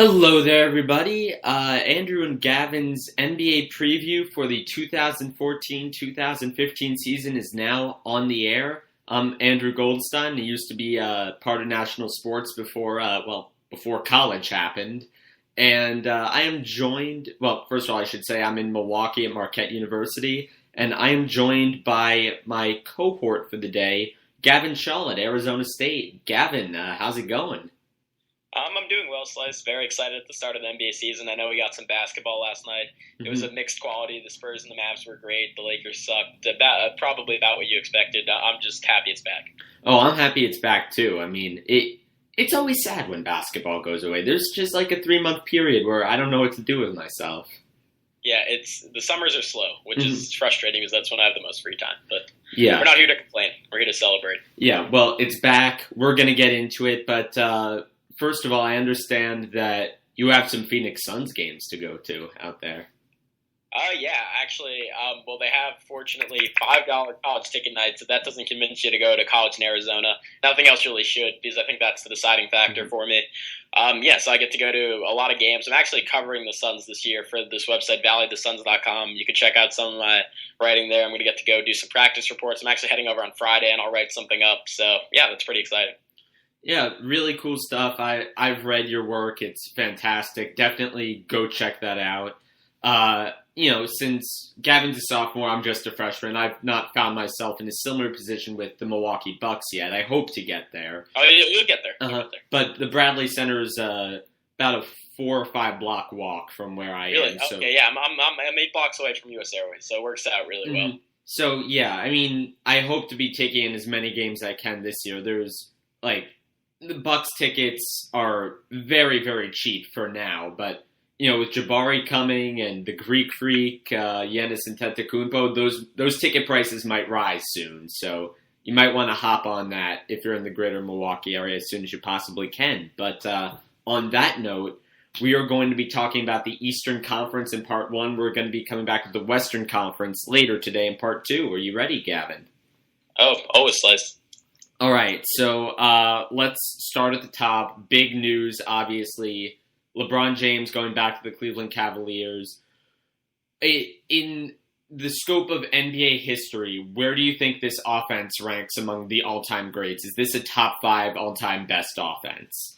Hello there, everybody. Andrew and Gavin's NBA preview for the 2014-2015 season is now on the air. I'm Andrew Goldstein. I used to be part of National Sports before college happened. And I am joined, first of all, I should say I'm in Milwaukee at Marquette University, and I am joined by my cohort for the day, Gavin Shaw at Arizona State. Gavin, how's it going? I'm doing well, Slice. Very excited at the start of the NBA season. I know we got some basketball last night. It was a mixed quality. The Spurs and the Mavs were great. The Lakers sucked. Probably about what you expected. I'm just happy it's back. Oh, I'm happy it's back, too. I mean, it's always sad when basketball goes away. There's just like a 3-month period where I don't know what to do with myself. Yeah, the summers are slow, which is frustrating because that's when I have the most free time. But yeah, we're not here to complain. We're here to celebrate. Yeah, well, it's back. We're going to get into it, but first of all, I understand that you have some Phoenix Suns games to go to out there. Yeah, actually, they have, fortunately, $5 college ticket nights. If that doesn't convince you to go to college in Arizona, nothing else really should, because I think that's the deciding factor for me. So I get to go to a lot of games. I'm actually covering the Suns this year for this website, valleythesuns.com. You can check out some of my writing there. I'm going to get to go do some practice reports. I'm actually heading over on Friday, and I'll write something up. So, yeah, that's pretty exciting. Yeah, really cool stuff. I've read your work. It's fantastic. Definitely go check that out. Since Gavin's a sophomore, I'm just a freshman. I've not found myself in a similar position with the Milwaukee Bucks yet. I hope to get there. Oh, you'll get there. You'll get there. But the Bradley Center is about a 4 or 5 block walk from where I am. So. Okay, yeah, I'm 8 blocks away from US Airways, so it works out really well. So, yeah, I mean, I hope to be taking in as many games as I can this year. The Bucks tickets are very, very cheap for now, but with Jabari coming and the Greek Freak, Giannis Antetokounmpo, those ticket prices might rise soon. So you might want to hop on that if you're in the greater Milwaukee area as soon as you possibly can. But on that note, we are going to be talking about the Eastern Conference in Part 1. We're going to be coming back to the Western Conference later today in Part 2. Are you ready, Gavin? Oh, always Slice. All right, so let's start at the top. Big news, obviously. LeBron James going back to the Cleveland Cavaliers. In the scope of NBA history, where do you think this offense ranks among the all-time greats? Is this a top 5 all-time best offense?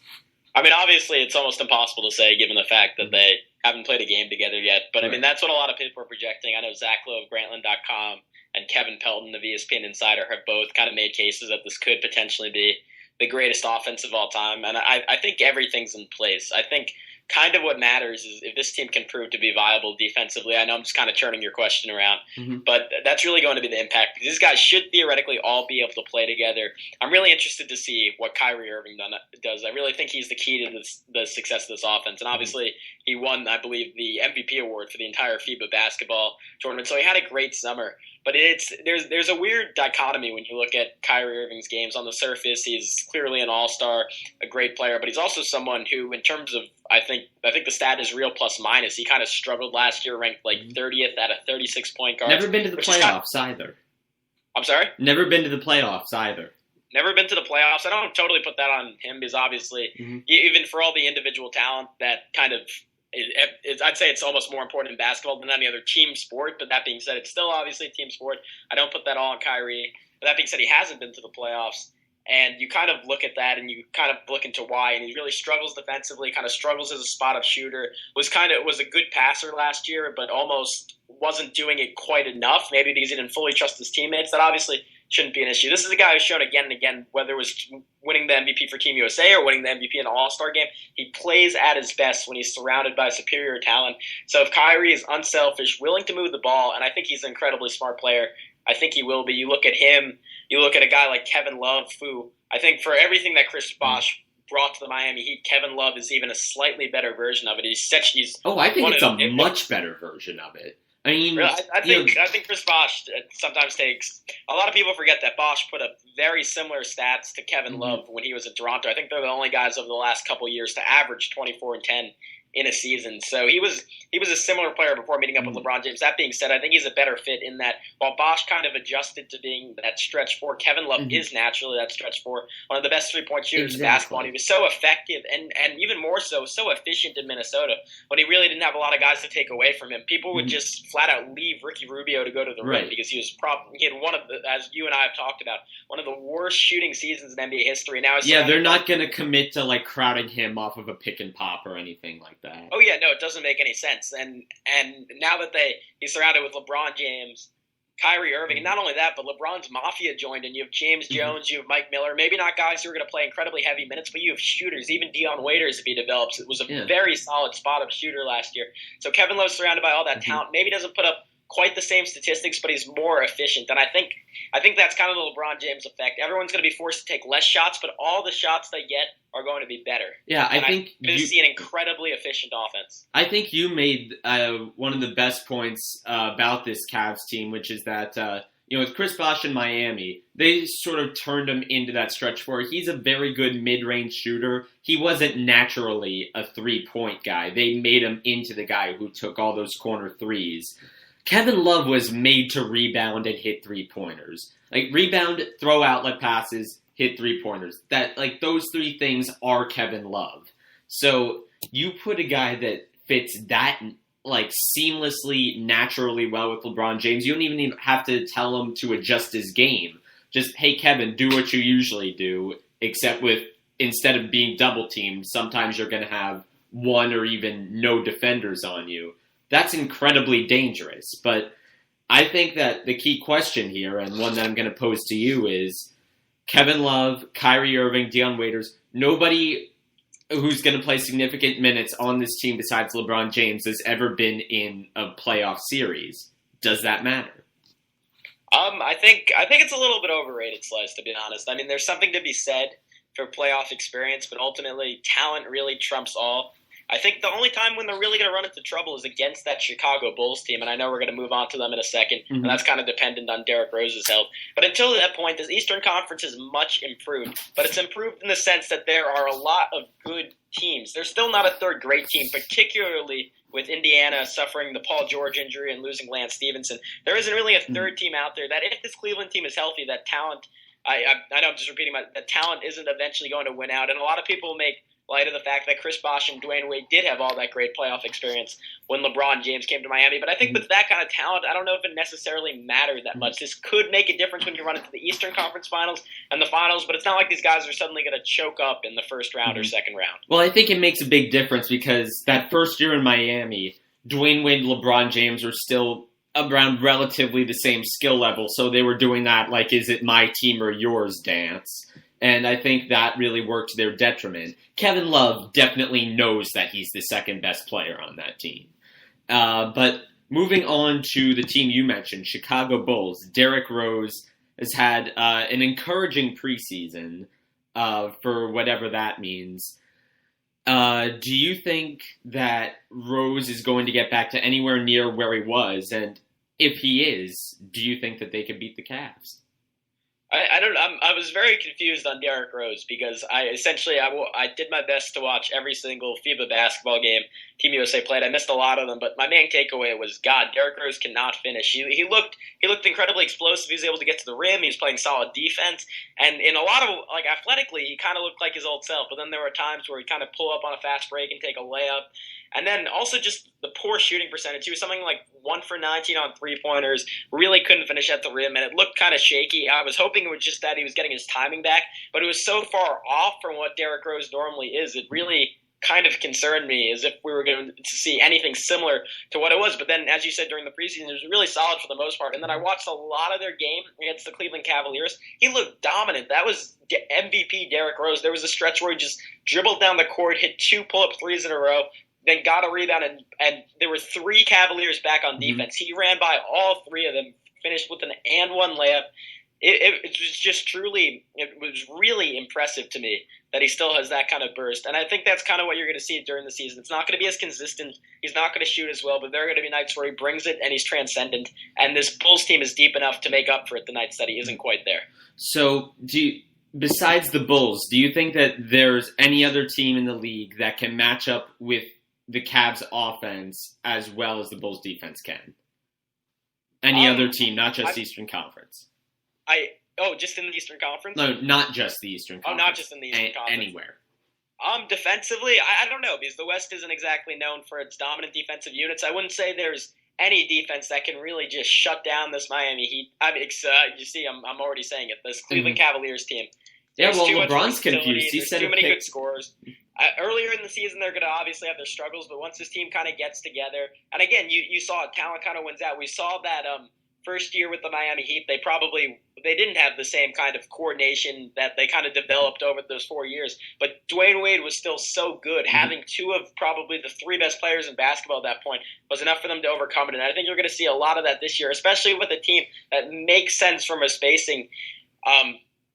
I mean, obviously, it's almost impossible to say given the fact that they haven't played a game together yet. But, I mean, that's what a lot of people are projecting. I know Zach Lowe of Grantland.com and Kevin Pelton of ESPN Insider have both kind of made cases that this could potentially be the greatest offense of all time. And I think everything's in place. I think kind of what matters is if this team can prove to be viable defensively. I know I'm just kind of turning your question around, but that's really going to be the impact. These guys should theoretically all be able to play together. I'm really interested to see what Kyrie Irving does. I really think he's the key to the success of this offense. And obviously, he won, I believe, the MVP award for the entire FIBA basketball tournament. So he had a great summer. But there's a weird dichotomy when you look at Kyrie Irving's games. On the surface, he's clearly an all-star, a great player, but he's also someone who, in terms of, I think the stat is real plus minus. He kind of struggled last year, ranked like 30th out of 36 point guards. Never been to the playoffs either. I'm sorry? Never been to the playoffs either. Never been to the playoffs. I don't totally put that on him because obviously, even for all the individual talent, that kind of I'd say it's almost more important in basketball than any other team sport. But that being said, it's still obviously a team sport. I don't put that all on Kyrie. But that being said, he hasn't been to the playoffs. And you kind of look at that and you kind of look into why. And he really struggles defensively, kind of struggles as a spot-up shooter. Was a good passer last year, but almost wasn't doing it quite enough. Maybe because he didn't fully trust his teammates. That obviously shouldn't be an issue. This is a guy who's shown again and again, whether it was winning the MVP for Team USA or winning the MVP in an All-Star game, he plays at his best when he's surrounded by superior talent. So if Kyrie is unselfish, willing to move the ball, and I think he's an incredibly smart player, I think he will be. You look at him, you look at a guy like Kevin Love, who I think for everything that Chris Bosh brought to the Miami Heat, Kevin Love is even a slightly better version of it. I think it's a much better version of it. I mean, really, I think Chris Bosh sometimes takes. A lot of people forget that Bosh put up very similar stats to Kevin Love when he was in Toronto. I think they're the only guys over the last couple of years to average 24 and 10 in a season. So he was a similar player before meeting up with LeBron James. That being said, I think he's a better fit in that while Bosch kind of adjusted to being that stretch four, Kevin Love is naturally that stretch four, one of the best three-point shooters in basketball. And he was so effective and even more so efficient in Minnesota when he really didn't have a lot of guys to take away from him. People would just flat out leave Ricky Rubio to go to the rim because he had one of the, as you and I have talked about, one of the worst shooting seasons in NBA history. Now, they're not going to commit to like crowding him off of a pick and pop or anything like that. Oh yeah, no, it doesn't make any sense. And now that he's surrounded with LeBron James, Kyrie Irving, and not only that, but LeBron's Mafia joined, and you have James Jones, you have Mike Miller, maybe not guys who are going to play incredibly heavy minutes, but you have shooters, even Dion Waiters if he develops. It was a very solid spot-up shooter last year. So Kevin Love's surrounded by all that talent. Maybe doesn't put up quite the same statistics, but he's more efficient. And I think that's kind of the LeBron James effect. Everyone's going to be forced to take less shots, but all the shots they get are going to be better. Yeah, I think you see an incredibly efficient offense. I think you made one of the best points about this Cavs team, which is that with Chris Bosh in Miami, they sort of turned him into that stretch four. He's a very good mid-range shooter. He wasn't naturally a three-point guy. They made him into the guy who took all those corner threes. Kevin Love was made to rebound and hit three-pointers. Like, rebound, throw outlet passes, hit three-pointers. That, like, those three things are Kevin Love. So, you put a guy that fits that, like, seamlessly, naturally well with LeBron James. You don't even have to tell him to adjust his game. Just, hey, Kevin, do what you usually do, except with, instead of being double-teamed, sometimes you're going to have one or even no defenders on you. That's incredibly dangerous. But I think that the key question here, and one that I'm going to pose to you, is Kevin Love, Kyrie Irving, Dion Waiters, nobody who's going to play significant minutes on this team besides LeBron James has ever been in a playoff series. Does that matter? I think it's a little bit overrated, Slice, to be honest. I mean, there's something to be said for playoff experience, but ultimately talent really trumps all. I think the only time when they're really going to run into trouble is against that Chicago Bulls team, and I know we're going to move on to them in a second, and that's kind of dependent on Derrick Rose's health. But until that point, the Eastern Conference is much improved, but it's improved in the sense that there are a lot of good teams. There's still not a third great team, particularly with Indiana suffering the Paul George injury and losing Lance Stevenson. There isn't really a third team out there that if this Cleveland team is healthy, that talent, I know I'm just repeating, that talent isn't eventually going to win out, and a lot of people make light of the fact that Chris Bosh and Dwayne Wade did have all that great playoff experience when LeBron James came to Miami. But I think with that kind of talent, I don't know if it necessarily mattered that much. This could make a difference when you run into the Eastern Conference Finals and the Finals, but it's not like these guys are suddenly going to choke up in the first round or second round. Well, I think it makes a big difference because that first year in Miami, Dwayne Wade and LeBron James were still around relatively the same skill level, so they were doing that, like, is it my team or yours dance. And I think that really worked to their detriment. Kevin Love definitely knows that he's the second best player on that team. But moving on to the team you mentioned, Chicago Bulls, Derrick Rose has had an encouraging preseason for whatever that means. Do you think that Rose is going to get back to anywhere near where he was? And if he is, do you think that they could beat the Cavs? I don't know. I was very confused on Derrick Rose because I did my best to watch every single FIBA basketball game Team USA played. I missed a lot of them, but my main takeaway was, God, Derrick Rose cannot finish. He looked incredibly explosive. He was able to get to the rim. He was playing solid defense, and in a lot of athletically, he kind of looked like his old self. But then there were times where he'd kind of pull up on a fast break and take a layup. And then also just the poor shooting percentage. He was something like 1 for 19 on three-pointers, really couldn't finish at the rim, and it looked kind of shaky. I was hoping it was just that he was getting his timing back, but it was so far off from what Derrick Rose normally is. It really kind of concerned me as if we were going to see anything similar to what it was. But then, as you said, during the preseason, it was really solid for the most part. And then I watched a lot of their game against the Cleveland Cavaliers. He looked dominant. That was MVP Derrick Rose. There was a stretch where he just dribbled down the court, hit 2 pull-up threes in a row, then got a rebound, and there were 3 Cavaliers back on defense. He ran by all 3 of them, finished with an and 1 layup. It was just truly, it was really impressive to me that he still has that kind of burst. And I think that's kind of what you're going to see during the season. It's not going to be as consistent. He's not going to shoot as well, but there are going to be nights where he brings it and he's transcendent. And this Bulls team is deep enough to make up for it the nights that he isn't quite there. So besides the Bulls, do you think that there's any other team in the league that can match up with the Cavs offense as well as the Bulls defense can. Any other team, not just Eastern Conference. Just in the Eastern Conference? No, not just the Eastern Conference. Oh, not just in the Eastern Conference. Anywhere. Defensively, I don't know, because the West isn't exactly known for its dominant defensive units. I wouldn't say there's any defense that can really just shut down this Miami Heat. I mean, you see, I'm already saying it. This Cleveland Cavaliers team. There's LeBron's confused. He said too many good scores. Earlier in the season, they're going to obviously have their struggles, but once this team kind of gets together, and again, you saw talent kind of wins out. We saw that first year with the Miami Heat, they didn't have the same kind of coordination that they kind of developed over those 4 years. But Dwayne Wade was still so good. Mm-hmm. Having two of probably the three best players in basketball at that point was enough for them to overcome it. And I think you're going to see a lot of that this year, especially with a team that makes sense from a spacing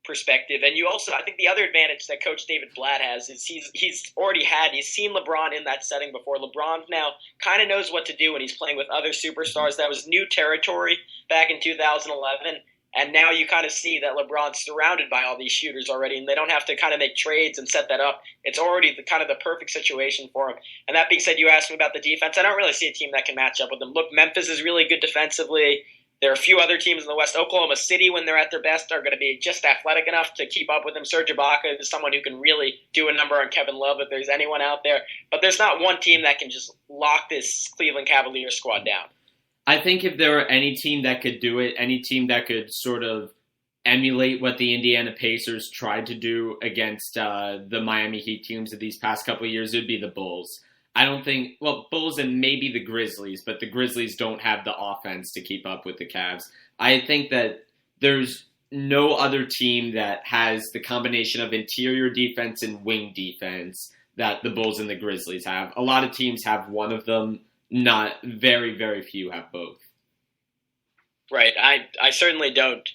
perspective. And you also, I think the other advantage that Coach David Blatt has is he's seen LeBron in that setting before. LeBron now kind of knows what to do when he's playing with other superstars. That was new territory back in 2011. And now you kind of see that LeBron's surrounded by all these shooters already, and they don't have to kind of make trades and set that up. It's already the perfect situation for him. And that being said, you asked me about the defense. I don't really see a team that can match up with them. Look, Memphis is really good defensively. There are a few other teams in the West. Oklahoma City, when they're at their best, are going to be just athletic enough to keep up with them. Serge Ibaka is someone who can really do a number on Kevin Love if there's anyone out there. But there's not one team that can just lock this Cleveland Cavaliers squad down. I think if there were any team that could do it, any team that could sort of emulate what the Indiana Pacers tried to do against the Miami Heat teams of these past couple of years, it would be the Bulls. I don't think, Bulls and maybe the Grizzlies, but the Grizzlies don't have the offense to keep up with the Cavs. I think that there's no other team that has the combination of interior defense and wing defense that the Bulls and the Grizzlies have. A lot of teams have one of them. Not very, very few have both. Right. I certainly don't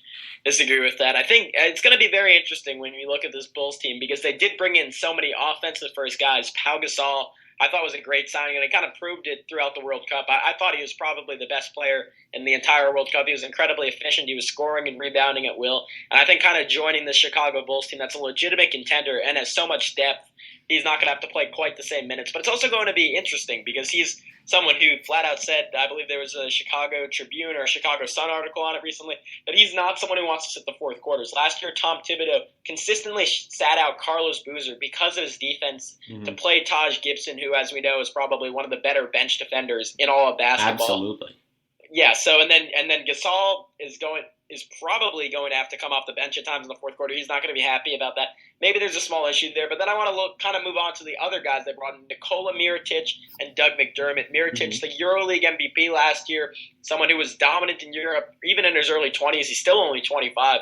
disagree with that. I think it's going to be very interesting when you look at this Bulls team because they did bring in so many offensive first guys. Pau Gasol, I thought was a great signing, and it kind of proved it throughout the World Cup. I thought he was probably the best player in the entire World Cup. He was incredibly efficient. He was scoring and rebounding at will. And I think kind of joining the Chicago Bulls team that's a legitimate contender and has so much depth, he's not going to have to play quite the same minutes. But it's also going to be interesting because he's someone who flat out said, I believe there was a Chicago Tribune or a Chicago Sun article on it recently, that he's not someone who wants to sit the fourth quarters. Last year, Tom Thibodeau consistently sat out Carlos Boozer because of his defense to play Taj Gibson, who, as we know, is probably one of the better bench defenders in all of basketball. Absolutely. Yeah, so and then Gasol is probably going to have to come off the bench at times in the fourth quarter. He's not going to be happy about that. Maybe there's a small issue there, but then I want to move on to the other guys they brought in, Nikola Mirotic and Doug McDermott. Mirotic, the EuroLeague MVP last year, someone who was dominant in Europe, even in his early 20s. He's still only 25.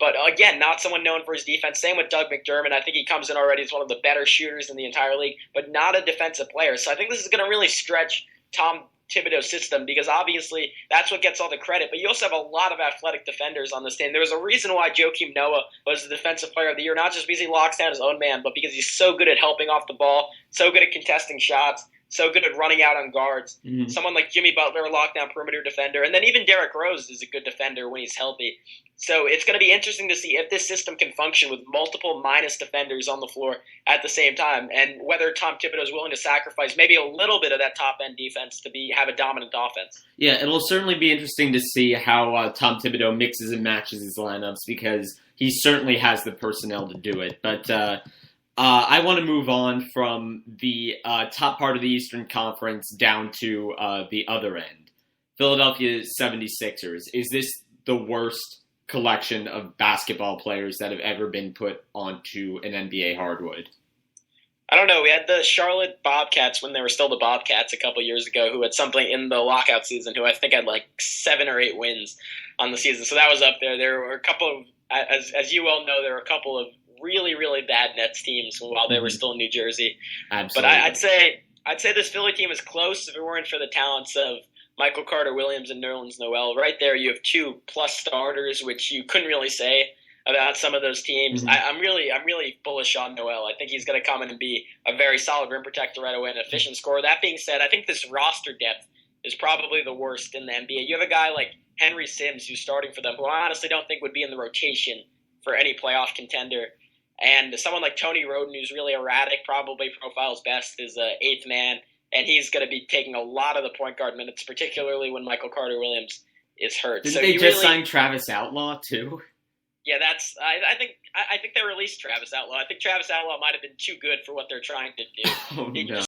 But again, not someone known for his defense. Same with Doug McDermott. I think he comes in already as one of the better shooters in the entire league, but not a defensive player. So I think this is going to really stretch Tom Thibodeau's system because obviously that's what gets all the credit, but you also have a lot of athletic defenders on this team. There was a reason why Joakim Noah was the defensive player of the year, not just because he locks down his own man, but because he's so good at helping off the ball, so good at contesting shots, so good at running out on guards. Someone like Jimmy Butler, a lockdown perimeter defender, and then even Derrick Rose is a good defender when he's healthy. So it's going to be interesting to see if this system can function with multiple minus defenders on the floor at the same time, and whether Tom Thibodeau is willing to sacrifice maybe a little bit of that top-end defense to have a dominant offense. Yeah, it'll certainly be interesting to see how Tom Thibodeau mixes and matches his lineups because he certainly has the personnel to do it. But I want to move on from the top part of the Eastern Conference down to the other end. Philadelphia 76ers. Is this the worst collection of basketball players that have ever been put onto an NBA hardwood? I don't know. We had the Charlotte Bobcats when they were still the Bobcats a couple years ago who had something in the lockout season who I think had like 7 or 8 wins on the season. So that was up there. There were a couple of, as you well know, there were a couple of really, really bad Nets teams while they were still in New Jersey. Absolutely. But I'd say this Philly team is close if it weren't for the talents of Michael Carter-Williams and Nerlens Noel. Right there, you have 2+ starters, which you couldn't really say about some of those teams. I'm really bullish on Noel. I think he's going to come in and be a very solid rim protector right away and an efficient scorer. That being said, I think this roster depth is probably the worst in the NBA. You have a guy like Henry Sims who's starting for them, who I honestly don't think would be in the rotation for any playoff contender. And someone like Tony Roden, who's really erratic, probably profiles best as an 8th man. and he's going to be taking a lot of the point guard minutes, particularly when Michael Carter-Williams is hurt. Didn't they just sign Travis Outlaw too? Yeah, I think they released Travis Outlaw. I think Travis Outlaw might have been too good for what they're trying to do. Oh, no.